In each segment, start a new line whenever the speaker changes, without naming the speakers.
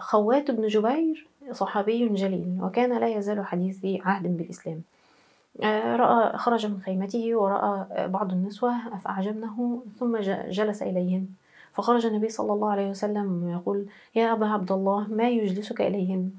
خوات بن جبير صحابي جليل وكان لا يزال حديث عهد بالإسلام. خرج من خيمته ورأى بعض النسوة فأعجبنه ثم جلس إليهن، فخرج النبي صلى الله عليه وسلم يقول: يا أبا عبد الله ما يجلسك إليهن؟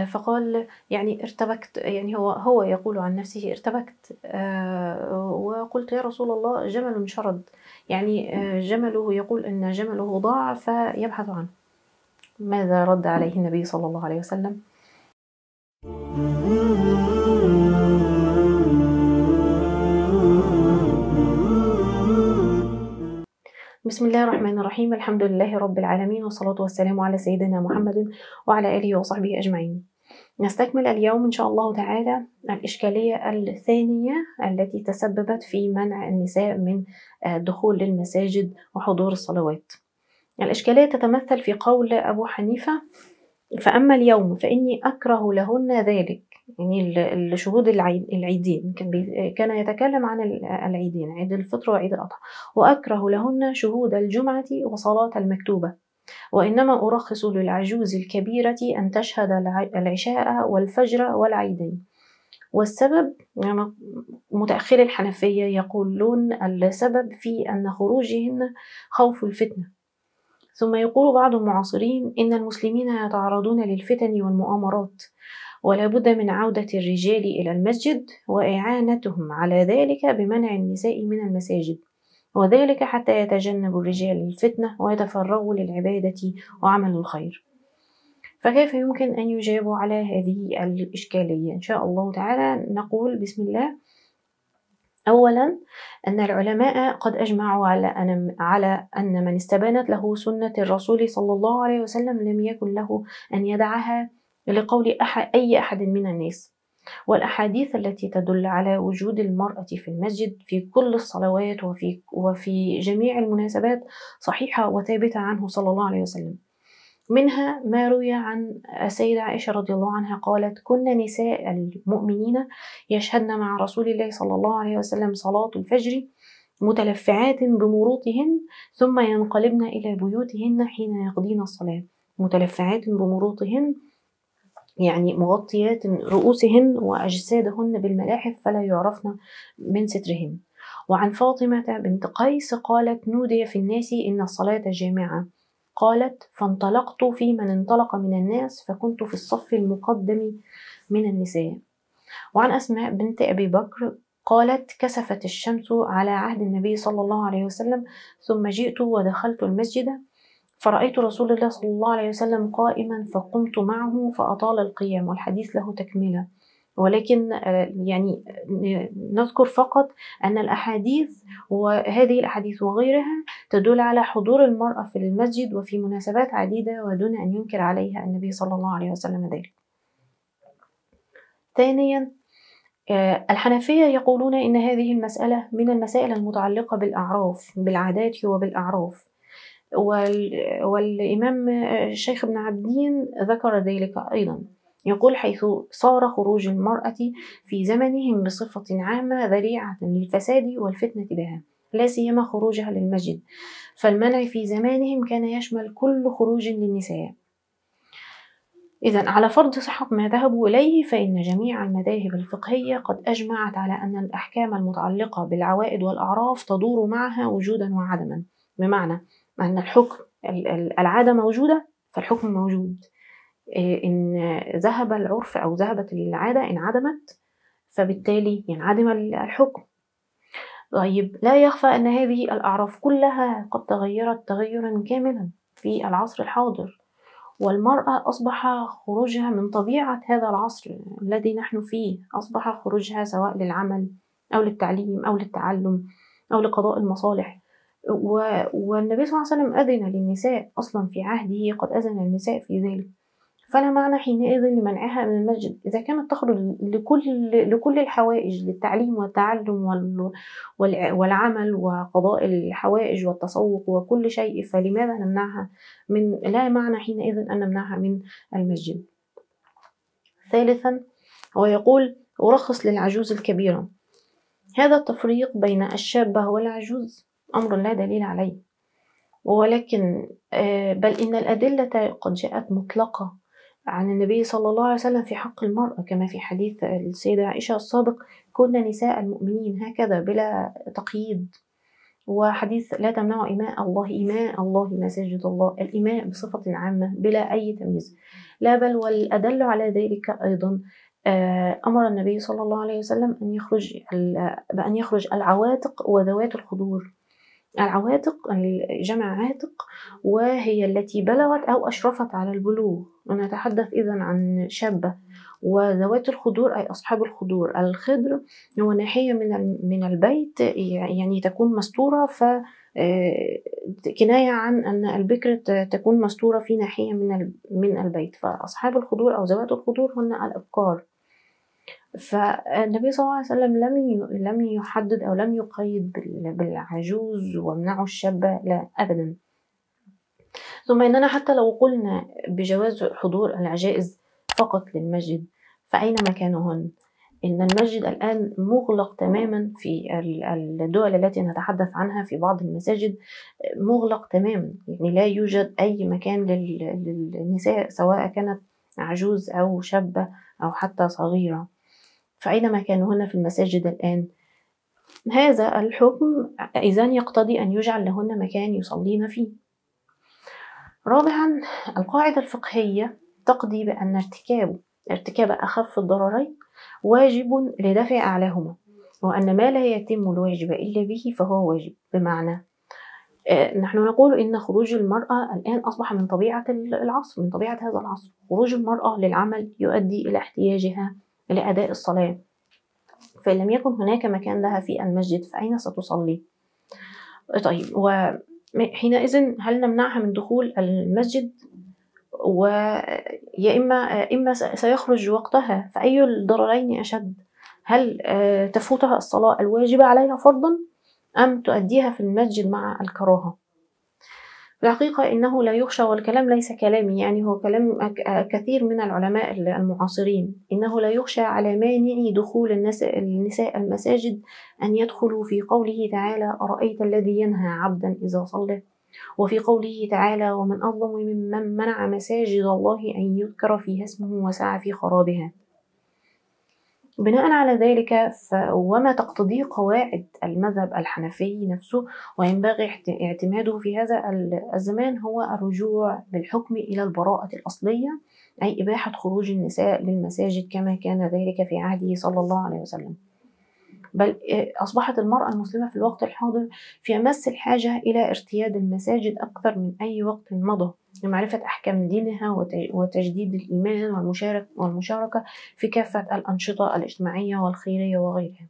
فقال: يعني ارتبكت، يعني هو يقول عن نفسه: ارتبكت وقلت يا رسول الله جمل شرد، يعني جمله، يقول أن جمله ضاع فيبحث عنه. ماذا رد عليه النبي صلى الله عليه وسلم؟ بسم الله الرحمن الرحيم، الحمد لله رب العالمين، والصلاة والسلام على سيدنا محمد وعلى آله وصحبه أجمعين. نستكمل اليوم إن شاء الله تعالى الإشكالية الثانية التي تسببت في منع النساء من الدخول للمساجد وحضور الصلوات. الإشكالية تتمثل في قول أبو حنيفة: فأما اليوم فإني أكره لهن ذلك، يعني شهود العيدين، كان يتكلم عن العيدين، عيد الفطر وعيد الأضحى، وأكره لهن شهود الجمعة وصلاة المكتوبة، وإنما أرخص للعجوز الكبيرة أن تشهد العشاء والفجر والعيدين. والسبب، يعني متأخر الحنفية يقولون السبب في أن خروجهن خوف الفتنة. ثم يقول بعض المعاصرين إن المسلمين يتعرضون للفتن والمؤامرات، ولا بد من عودة الرجال إلى المسجد وإعانتهم على ذلك بمنع النساء من المساجد، وذلك حتى يتجنب الرجال الفتنة ويتفرغوا للعبادة وعمل الخير. فكيف يمكن أن يجابوا على هذه الإشكالية؟ إن شاء الله تعالى نقول بسم الله. أولا، أن العلماء قد أجمعوا على أن من استبانت له سنة الرسول صلى الله عليه وسلم لم يكن له أن يدعها لقول أي أحد من الناس. والأحاديث التي تدل على وجود المرأة في المسجد في كل الصلوات وفي جميع المناسبات صحيحة وثابتة عنه صلى الله عليه وسلم. منها ما روي عن السيدة عائشة رضي الله عنها قالت: كنا نساء المؤمنين يشهدن مع رسول الله صلى الله عليه وسلم صلاة الفجر متلفعات بمروطهن ثم ينقلبن إلى بيوتهن حين يقضين الصلاة. متلفعات بمروطهن يعني مغطيات رؤوسهن وأجسادهن بالملاحف فلا يعرفن من سترهن. وعن فاطمة بنت قيس قالت: نودي في الناس إن الصلاة جامعة، قالت: فانطلقت في من انطلق من الناس فكنت في الصف المقدم من النساء. وعن أسماء بنت أبي بكر قالت: كسفت الشمس على عهد النبي صلى الله عليه وسلم ثم جئت ودخلت المسجد فرأيت رسول الله صلى الله عليه وسلم قائما فقمت معه فأطال القيام. والحديث له تكملة، ولكن يعني نذكر فقط أن الأحاديث وهذه الأحاديث وغيرها تدل على حضور المرأة في المسجد وفي مناسبات عديدة ودون أن ينكر عليها النبي صلى الله عليه وسلم ذلك. ثانيا، الحنفية يقولون إن هذه المسألة من المسائل المتعلقة بالأعراف، بالعادات وبالأعراف، والإمام الشيخ ابن عابدين ذكر ذلك أيضا، يقول: حيث صار خروج المرأة في زمنهم بصفة عامة ذريعة للفساد والفتنة بها، لا سيما خروجها للمسجد، فالمنع في زمانهم كان يشمل كل خروج للنساء. إذن على فرض صحة ما ذهبوا إليه فإن جميع المذاهب الفقهية قد أجمعت على أن الأحكام المتعلقة بالعوائد والأعراف تدور معها وجودا وعدما، بمعنى أن الحكم العادة موجودة فالحكم موجود، إن ذهب العرف أو ذهبت العادة انعدمت فبالتالي ينعدم الحكم. طيب، لا يخفى أن هذه الأعراف كلها قد تغيرت تغيرا كاملا في العصر الحاضر، والمرأة أصبح خروجها من طبيعة هذا العصر الذي نحن فيه، أصبح خروجها سواء للعمل أو للتعليم أو للتعلم أو لقضاء المصالح. والنبي صلى الله عليه وسلم أذن للنساء أصلا في عهده، قد أذن النساء في ذلك، فلا معنى حينئذ لمنعها من المسجد إذا كانت تخرج لكل الحوائج، للتعليم والتعلم والعمل وقضاء الحوائج والتسوق وكل شيء، فلماذا نمنعها لا معنى حينئذ أن نمنعها من المسجد. ثالثا، هو يقول: أرخص للعجوز الكبيرة. هذا التفريق بين الشابة والعجوز أمر لا دليل عليه، ولكن بل إن الأدلة قد جاءت مطلقة عن النبي صلى الله عليه وسلم في حق المرأة، كما في حديث السيدة عائشة السابق: كن نساء المؤمنين هكذا بلا تقييد. وحديث: لا تمنعوا إماء الله مساجد الله، الإماء بصفة عامة بلا أي تمييز. لا بل والأدل على ذلك أيضا أمر النبي صلى الله عليه وسلم بأن يخرج العواتق وذوات الخدور. العواتق جمع عاتق، وهي التي بلغت أو أشرفت على البلوغ، ونتحدث إذن عن شابة. وذوات الخدور أي أصحاب الخدور. الخدر هو ناحية من البيت، يعني تكون مستورة، ف كناية عن أن البكر تكون مستورة في ناحية من البيت. فأصحاب الخدور أو ذوات الخدور هن الأبكار. فالنبي صلى الله عليه وسلم لم يحدد أو لم يقيد بالعجوز وامنعوا الشابة، لا أبدا. ثم إننا حتى لو قلنا بجواز حضور العجائز فقط للمسجد، فأين مكانهن؟ إن المسجد الآن مغلق تماما في الدول التي نتحدث عنها. في بعض المساجد مغلق تماما، يعني لا يوجد أي مكان للنساء، سواء كانت عجوز أو شابة أو حتى صغيرة. فأين مكانهن في المساجد الآن؟ هذا الحكم إذن يقتضي أن يجعل لهن مكان يصلين فيه. رابعا، القاعدة الفقهية تقضي بأن ارتكاب أخف الضررين واجب لدفع أعلاهما، وأن ما لا يتم الواجب إلا به فهو واجب. بمعنى نحن نقول إن خروج المرأة الآن أصبح من طبيعة العصر، من طبيعة هذا العصر. خروج المرأة للعمل يؤدي إلى احتياجها لأداء الصلاة، فإن لم يكن هناك مكان لها في المسجد فأين ستصلي؟ طيب، وحينئذ هل نمنعها من دخول المسجد؟ ويا إما سيخرج وقتها، فأي الضررين أشد؟ هل تفوتها الصلاة الواجبة عليها فرضا، أم تؤديها في المسجد مع الكراهة؟ في الحقيقة إنه لا يخشى، والكلام ليس كلامي، يعني هو كلام كثير من العلماء المعاصرين، إنه لا يخشى على مانع دخول النساء المساجد أن يدخلوا في قوله تعالى: أرأيت الذي ينهى عبدا إذا صلى، وفي قوله تعالى: ومن أظلم ممن منع مساجد الله أن يذكر فيها اسمه وسعى في خرابها. بناء على ذلك وما تقتضيه قواعد المذهب الحنفي نفسه وينبغي اعتماده في هذا الزمان هو الرجوع بالحكم إلى البراءة الأصلية، أي إباحة خروج النساء للمساجد كما كان ذلك في عهده صلى الله عليه وسلم. بل أصبحت المرأة المسلمة في الوقت الحاضر في أمس الحاجة إلى ارتياد المساجد أكثر من أي وقت مضى، لمعرفة أحكام دينها وتجديد الإيمان والمشاركة في كافة الأنشطة الاجتماعية والخيرية وغيرها.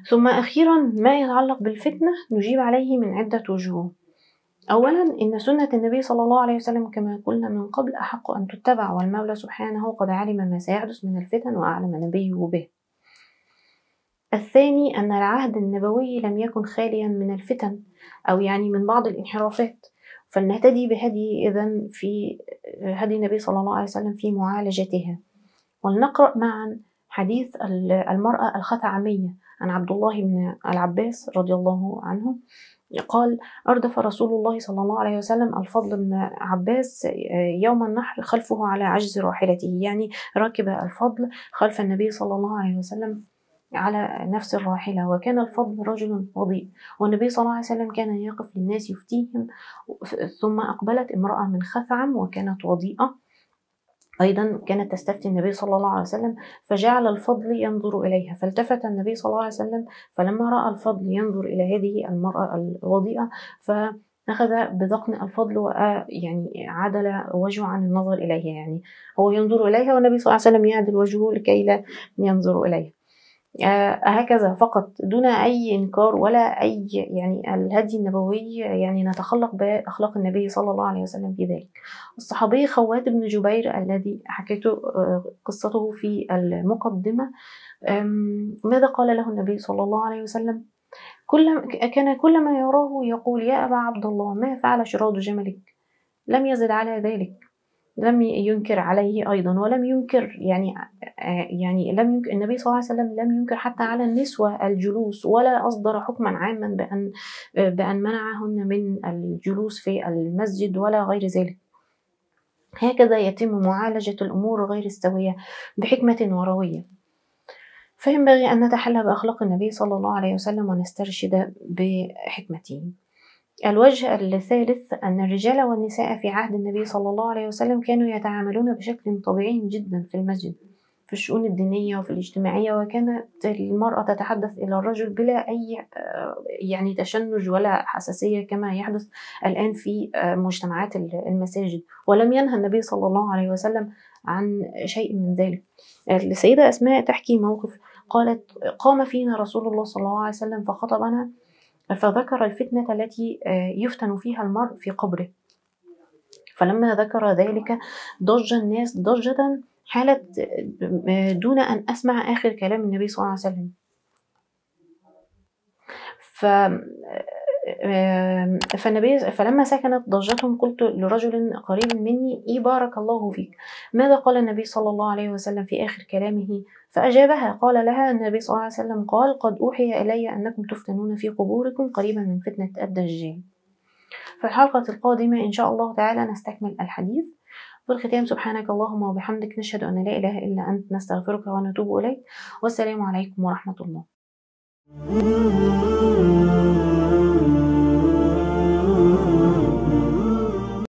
ثم أخيرا، ما يتعلق بالفتنة نجيب عليه من عدة وجوه. أولا، إن سنة النبي صلى الله عليه وسلم كما قلنا من قبل أحق أن تتبع، والمولى سبحانه قد علم ما سيحدث من الفتن وأعلم نبيه به. الثاني، أن العهد النبوي لم يكن خاليا من الفتن، أو يعني من بعض الانحرافات، فلنهتدي بهدي إذن في هدي النبي صلى الله عليه وسلم في معالجتها. ولنقرأ معا حديث المرأة الخثعمية عن عبد الله بن العباس رضي الله عنه قال: أردف رسول الله صلى الله عليه وسلم الفضل بن عباس يوم النحر خلفه على عجز راحلته، يعني ركب الفضل خلف النبي صلى الله عليه وسلم على نفس الراحلة، وكان الفضل رجل وضيء، والنبي صلى الله عليه وسلم كان يقف للناس يفتيهم. ثم أقبلت امرأة من خثعم وكانت وضيئة أيضا، كانت تستفتي النبي صلى الله عليه وسلم، فجعل الفضل ينظر إليها، فالتفت النبي صلى الله عليه وسلم، فلما رأى الفضل ينظر إلى هذه المرأة الوضيئة فأخذ بذقن الفضل يعني عدل وجهه عن النظر إليها، يعني هو ينظر إليها والنبي صلى الله عليه وسلم يعدل وجهه لكي لا ينظر إليها. هكذا فقط دون أي إنكار ولا أي يعني الهدي النبوي، يعني نتخلق بأخلاق النبي صلى الله عليه وسلم في ذلك. الصحابي خوات بن جبير الذي حكيت قصته في المقدمة، ماذا قال له النبي صلى الله عليه وسلم؟ كان كلما يراه يقول: يا أبا عبد الله، ما فعل شراد جملك؟ لم يزد على ذلك. لم ينكر عليه أيضا، ولم ينكر يعني لم ينكر النبي صلى الله عليه وسلم، لم ينكر حتى على النسوة الجلوس، ولا أصدر حكما عاما بأن منعهن من الجلوس في المسجد ولا غير ذلك. هكذا يتم معالجة الأمور غير السوية بحكمة وروية. فينبغي أن نتحلى بأخلاق النبي صلى الله عليه وسلم ونسترشد بحكمته. الوجه الثالث أن الرجال والنساء في عهد النبي صلى الله عليه وسلم كانوا يتعاملون بشكل طبيعي جدا في المسجد في الشؤون الدينية وفي الاجتماعية، وكانت المرأة تتحدث إلى الرجل بلا أي يعني تشنج ولا حساسية كما يحدث الآن في مجتمعات المساجد. ولم ينهى النبي صلى الله عليه وسلم عن شيء من ذلك. السيدة أسماء تحكي موقف، قالت: قام فينا رسول الله صلى الله عليه وسلم فخطبنا، فذكر الفتنة التي يفتن فيها المرء في قبره. فلما ذكر ذلك ضج الناس ضجة حالت دون أن أسمع آخر كلام النبي صلى الله عليه وسلم. فلما سكنت ضجتهم قلت لرجل قريب مني: إيه بارك الله فيك، ماذا قال النبي صلى الله عليه وسلم في آخر كلامه؟ فأجابها قال لها النبي صلى الله عليه وسلم قال: قد أوحي إلي أنكم تفتنون في قبوركم قريبا من فتنة الدجال. في الحلقة القادمة إن شاء الله تعالى نستكمل الحديث. في الختام سبحانك اللهم وبحمدك، نشهد أن لا إله إلا أنت، نستغفرك ونتوب إليك، والسلام عليكم ورحمة الله.